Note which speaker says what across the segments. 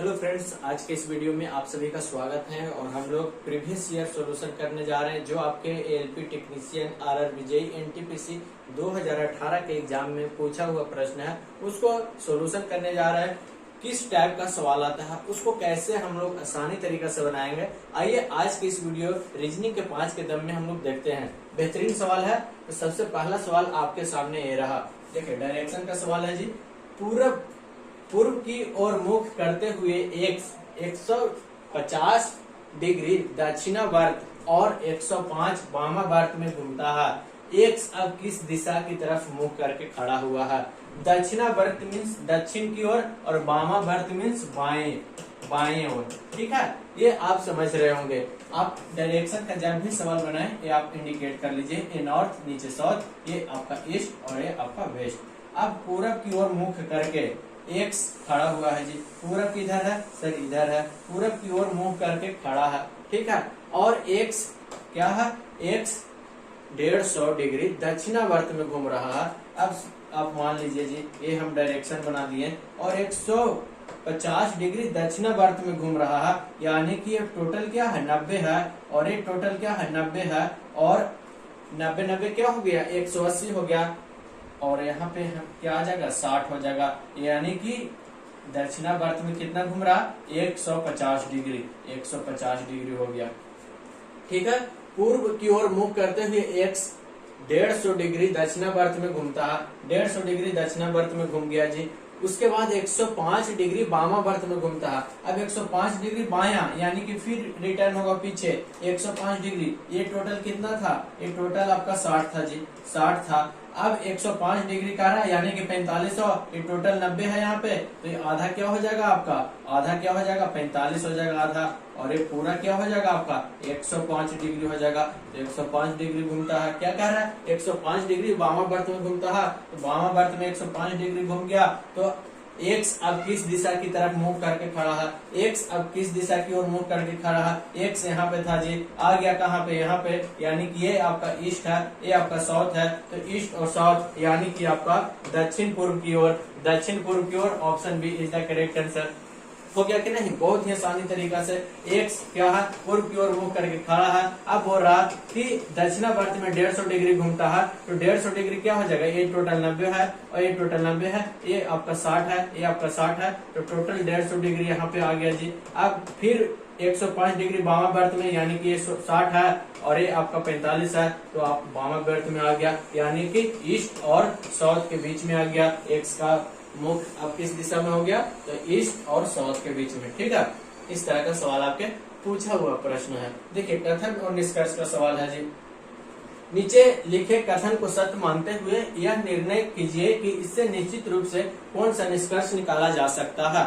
Speaker 1: Hello friends, आज के इस वीडियो में आप सभी का स्वागत है और हम लोग प्रीवियस ईयर सॉल्यूशन करने जा रहे हैं जो आपके ALP technician RRB JEE NTPC 2018 के एग्जाम में पूछा हुआ प्रश्न है उसको सॉल्यूशन करने जा रहे हैं। किस टाइप का सवाल आता है उसको कैसे हम लोग आसानी तरीका से बनाएंगे। आइए आज के इस वीडियो रीजनिंग के 5 के दम में हम लोग देखते हैं। बेहतरीन सवाल है। तो सबसे पहला सवाल आपके सामने ये रहा। देखिए डायरेक्शन का सवाल है जी। पूर्व की ओर मुख करते हुए एक्स 150 डिग्री दक्षिणावर्त और 105 वामावर्त में घूमता है। एक्स अब किस दिशा की तरफ मुख करके खड़ा हुआ है। दक्षिणावर्त मीन्स दक्षिण की ओर और वामावर्त मीन्स बाएं ओर। ठीक है, ये आप समझ रहे होंगे। आप डायरेक्शन का जब भी सवाल बनाए ये आप इंडिकेट कर लीजिए। ये नॉर्थ, नीचे साउथ, ये आपका ईस्ट और ये आपका वेस्ट। अब पूरब की ओर मुख करके एक्स खड़ा हुआ है जी। पूरब किधर है सर? इधर है। पूरब की ओर मुंह करके खड़ा है। ठीक है, और एक्स क्या है? एक्स 150 डिग्री दक्षिणावर्त में घूम रहा है। अब आप मान लीजिए जी, ये हम डायरेक्शन बना दिए और 150 डिग्री दक्षिणावर्त में घूम रहा है, यानी कि ये टोटल क्या है? 90 है। और ये टोटल क्या है? 90 है। और 90 क्या हो गया? 180 हो गया। और यहाँ पे क्या आ जाएगा? 60 हो जाएगा। यानी कि दक्षिणावर्त में कितना घूम रहा? 150 डिग्री। 150 डिग्री हो गया। ठीक है, पूर्व की ओर मुख करते हुए एक्स 150 डिग्री दक्षिणावर्त में घूमता है। 150 डिग्री दक्षिणावर्त में घूम गया जी। उसके बाद 105 डिग्री वामावर्त में घूमता है। अब 105 डिग्री बायां, यानी कि फिर रिटर्न होगा पीछे 105 डिग्री। ये टोटल कितना था? ये टोटल आपका 60 था जी। 60 था। अब 105 डिग्री का रहा, यानी कि 4500। ये टोटल 90 है यहाँ पे, तो ये आधा क्या हो जाएगा आपका? आधा क्या हो जाएगा? 45 हो जाएगा आधा। और ये पूरा क्या हो जाएगा आपका? 105 डिग्री हो जाएगा। तो 105 डिग्री घूमता है। क्या कह रहा है? 105 डिग्री वामावर्त में घूमता है। तो वामावर्त में 105 डिग्री घूम गया। तो एक्स अब किस दिशा की तरफ मुंह करके खड़ा है? एक्स अब किस दिशा की ओर मुंह करके खड़ा है? एक्स यहाँ पे था जी, आ गया कहाँ पे? यहाँ पे, यानी कि ये आपका ईस्ट है, ये आपका साउथ है। तो ईस्ट और साउथ यानी कि आपका दक्षिण पूर्व की ओर। दक्षिण पूर्व की ओर option B is the correct answer. हो गया कि नहीं? बहुत ही आसानी तरीका से। एक्स क्या है? पूर्व की ओर मुंह करके खड़ा है। अब हो रहा कि दक्षिणावर्त में 150 डिग्री घूमता है। तो 150 डिग्री क्या हो जाएगा? ये टोटल 90 है और ये टोटल 90 है। ये आपका 60 है, ये आपका 60 है। तो टोटल 150 डिग्री यहाँ पे आ गया जी। अब फिर 105 डिग्री वामावर्त में, यानी कि ये 60 है और ये आपका 45 है। तो आप वामावर्त में आ गया, यानी कि ईस्ट और साउथ के बीच में आ गया। एक्स का मुख अब किस दिशा में हो गया? तो ईस्ट और साउथ के बीच में। ठीक है, इस तरह का सवाल आपके पूछा हुआ प्रश्न है। देखिए कथन और निष्कर्ष का सवाल है जी। नीचे लिखे कथन को सत्य मानते हुए यह निर्णय कीजिए कि इससे निश्चित रूप से कौन सा निष्कर्ष निकाला जा सकता है।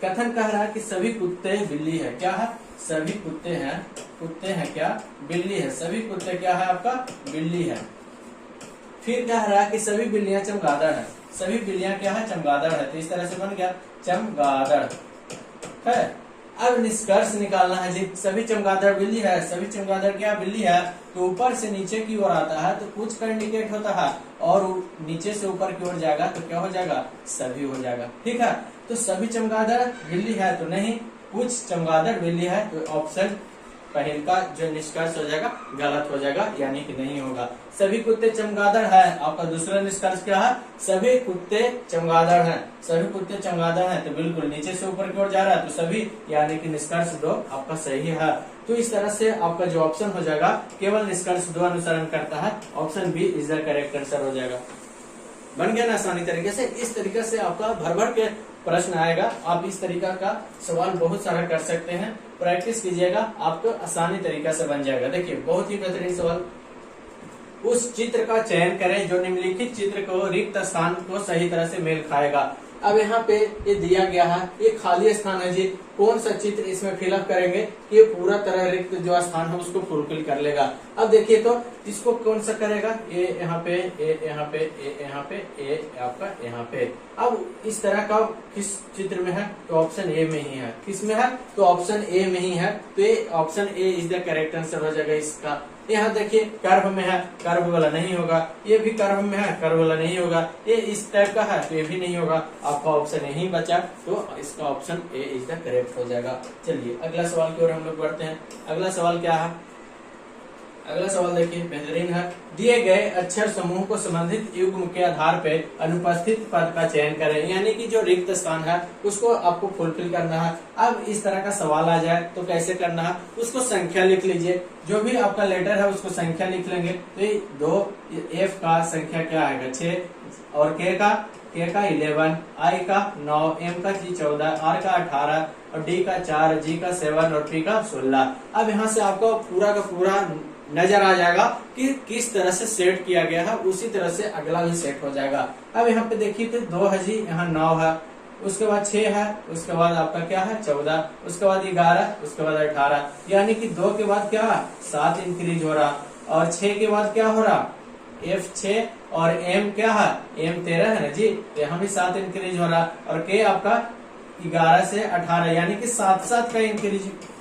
Speaker 1: कथन कह रहा है कि सभी कुत्ते बिल्ली है। क्या है? सभी कुत्ते हैं। कुत्ते हैं क्या? बिल्ली है। सभी कुत्ते क्या है आपका? बिल्ली है। फिर कह रहा है कि सभी बिल्लियां चमगादड़ है। सभी बिल्लियां क्या है? चमगादड़ है। तो इस तरह से बन गया चमगादड़ है। अब निष्कर्ष निकालना है जी। सभी चमगादड़ बिल्ली है। सभी चमगादड़ क्या? बिल्ली है। तो ऊपर से नीचे की ओर आता है तो कुछ का इंडिकेट होता है, और नीचे से ऊपर की ओर जाएगा तो क्या हो जाएगा? सभी हो जाएगा। ठीक है, तो सभी चमगादड़ बिल्ली है तो नहीं, कुछ चमगादड़ बिल्ली है। तो ऑप्शन पहले का जो निष्कर्ष हो जाएगा गलत हो जाएगा, यानी कि नहीं होगा। सभी कुत्ते चमगादड़ है। आपका दूसरा निष्कर्ष क्या है? सभी कुत्ते चमगादड़ हैं। सभी कुत्ते चमगादड़ हैं, तो बिल्कुल नीचे से ऊपर की ओर जा रहा है तो सभी, यानी कि निष्कर्ष 2 आपका सही है। तो इस तरह से आपका जो ऑप्शन हो जाएगा केवल निष्कर्ष 2 अनुसरण करता है। Option B is the correct answer हो जाएगा। बन गया ना आसानी तरीके से? इस तरीके से आपका भर भर के प्रश्न आएगा। आप इस तरीका का सवाल बहुत सारा कर सकते हैं। प्रैक्टिस कीजिएगा, आपको आसानी तरीका से बन जाएगा। देखिए बहुत ही बेहतरीन सवाल। उस चित्र का चयन करें जो निम्नलिखित चित्र को रिक्त स्थान को सही तरह से मेल खाएगा। अब यहाँ पे ये दिया गया है, ये खाली स्थान है जी। कौन सा चित्र इसमें फिलअप करेंगे कि ये पूरा तरह रिक्त जो स्थान है उसको फुलफिल कर लेगा। अब देखिए तो इसको कौन सा करेगा? ये यहाँ पे, ये यहाँ पे, ये यहाँ पे, ये आपका यहाँ पे। अब इस तरह का किस चित्र में है? तो ऑप्शन ए में ही है। किस में है? तो ऑप्शन ए में ही है। तो ये option A is the correct answer हो जाएगा इसका। यहाँ देखिए कर्व में है, कर्व वाला नहीं होगा, ये भी कर्व में है, कर्व वाला नहीं होगा, ये इस टाइप का है तो ये भी नहीं होगा, आपका ऑप्शन यही बचा, तो इसका option A is the correct हो जाएगा। चलिए अगला सवाल की ओर हम लोग बढ़ते हैं। अगला सवाल क्या है? अगला सवाल देखिए बेहतरीन है। दिए गए अक्षर समूह को संबंधित युग्म के आधार पर अनुपस्थित पद का चयन करें, यानी कि जो रिक्त स्थान है उसको आपको फुलफिल करना है। अब इस तरह का सवाल आ जाए तो कैसे करना है, उसको संख्या लिख लीजिए, जो भी आपका लेटर है उसको संख्या लिख लेंगे। तो ये 2 एफ का संख्या क्या आएगा 6 और के का 11, आई का 9, एम का 14, आर का 18 और डी का 4, जी का 7 और पी का 16। अब यहाँ से आपको पूरा का पूरा नजर आ जाएगा कि किस तरह से सेट किया गया है, उसी तरह से अगला भी सेट हो जाएगा। अब यहाँ पे देखिए तो 2 है जी, यहाँ 9 है, उसके बाद 6 है, उसके बाद आपका क्या है 14, उसके बाद 11, उसके बाद 18, यानी कि 2 के बाद क्या है 7 इंक्रीज हो रहा, और 6 के बाद क्या हो रहा F6 और M क्या है M13 है ना जी, तो यहाँ भी 7 इंक्रीज हो रहा, और के आपका 11 से 18, यानी कि 7 का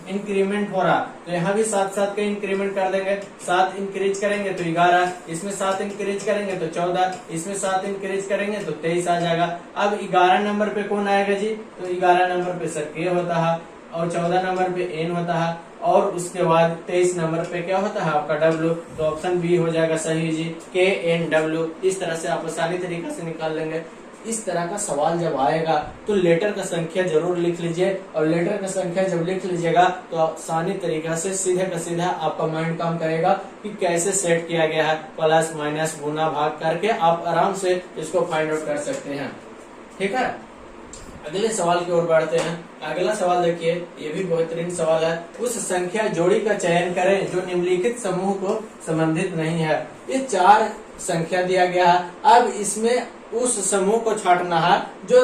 Speaker 1: इंक्रीमेंट हो रहा, तो यहाँ भी 7 का इंक्रीमेंट कर देंगे। 7 इंक्रीज करेंगे तो 11, इसमें 7 इंक्रीज करेंगे तो 14, इसमें 7 इंक्रीज करेंगे तो 23 आ जाएगा। अब 11 नंबर पे कौन आएगा जी, तो 11 नंबर पे सर के होता है, और 14 नंबर पे एन होता है, और उसके बाद 23 नंबर पे क्या होता है आपका डब्ल्यू, तो ऑप्शन बी हो जाएगा सही जी, के एन डब्ल्यू। इस तरह से आप आसानी तरीके से निकाल लेंगे। इस तरह का सवाल जब आएगा तो लेटर का संख्या जरूर लिख लीजिए, और लेटर का संख्या जब लिख लीजिएगा तो आसानी तरीके से सीधे का सीधा आपका माइंड काम करेगा कि कैसे सेट किया गया है, प्लस माइनस गुना भाग करके आप आराम से इसको फाइंड आउट कर सकते हैं। ठीक है, अगले सवाल की ओर बढ़ते हैं। अगला सवाल देखिए, ये भी बेहतरीन सवाल है। उस संख्या जोड़ी का चयन करें जो निम्नलिखित समूह को संबंधित नहीं है। ये 4 संख्या दिया गया है। अब इसमें उस समूह को छांटना है जो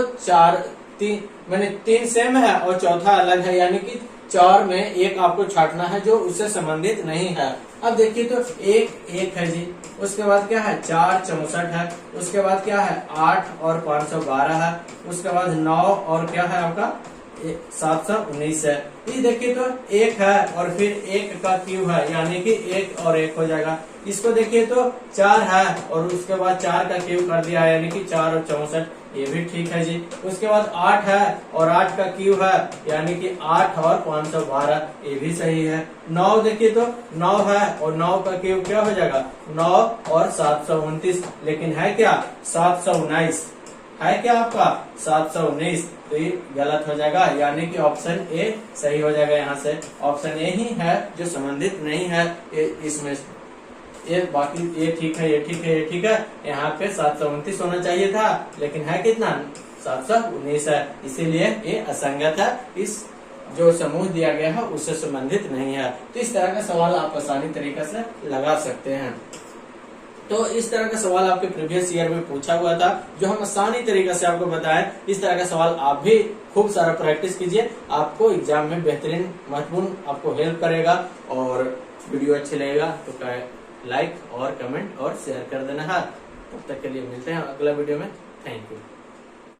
Speaker 1: 3 सेम है और चौथा अलग है, यानी कि 4 में एक आपको छांटना है जो उससे संबंधित नहीं है। अब देखिए तो 1 है जी, उसके बाद क्या है 4 64 है, उसके बाद क्या है 8 और 512 है, उसके बाद 9 और क्या है आपका 719 है। ये देखिए तो 1 है और फिर 1 का क्यूब है, यानी कि 1 और 1 हो जाएगा। इसको देखिए तो 4 है और उसके बाद 4 का क्यूब कर दिया, यानी कि 4 और 64, ये भी ठीक है जी। उसके बाद 8 है और 8 का क्यूब है, यानी कि 8 और 512, ये भी सही है। 9 देखिए तो 9 है और 9 का क्यूब क्या हो जाएगा 9 और 729, लेकिन है क्या 719, है क्या आपका 719, तो ये गलत हो जाएगा, यानी कि ऑप्शन ए सही हो जाएगा। यहाँ से ऑप्शन ए ही है जो संबंधित नहीं है इसमें, ये बाकी ये ठीक है, ये ठीक है, ये ठीक है। यहाँ पे 729 होना चाहिए था, लेकिन है कितना 719 है, इसीलिए ये असंगत है, इस जो समूह दिया गया है उससे संबंधित नहीं है। तो इस तरह का सवाल आप आसानी तरीके से लगा सकते हैं। तो इस तरह का सवाल आपके प्रीवियस ईयर में पूछा हुआ था, जो हम आसानी तरीके से आपको बताएं। इस तरह का सवाल आप भी खूब सारा प्रैक्टिस कीजिए, आपको एग्जाम में बेहतरीन महत्वपूर्ण आपको हेल्प करेगा। और वीडियो अच्छी लगेगा तो लाइक और कमेंट और शेयर कर देना है। तब तक के लिए मिलते हैं अगला वीडियो में। Thank you.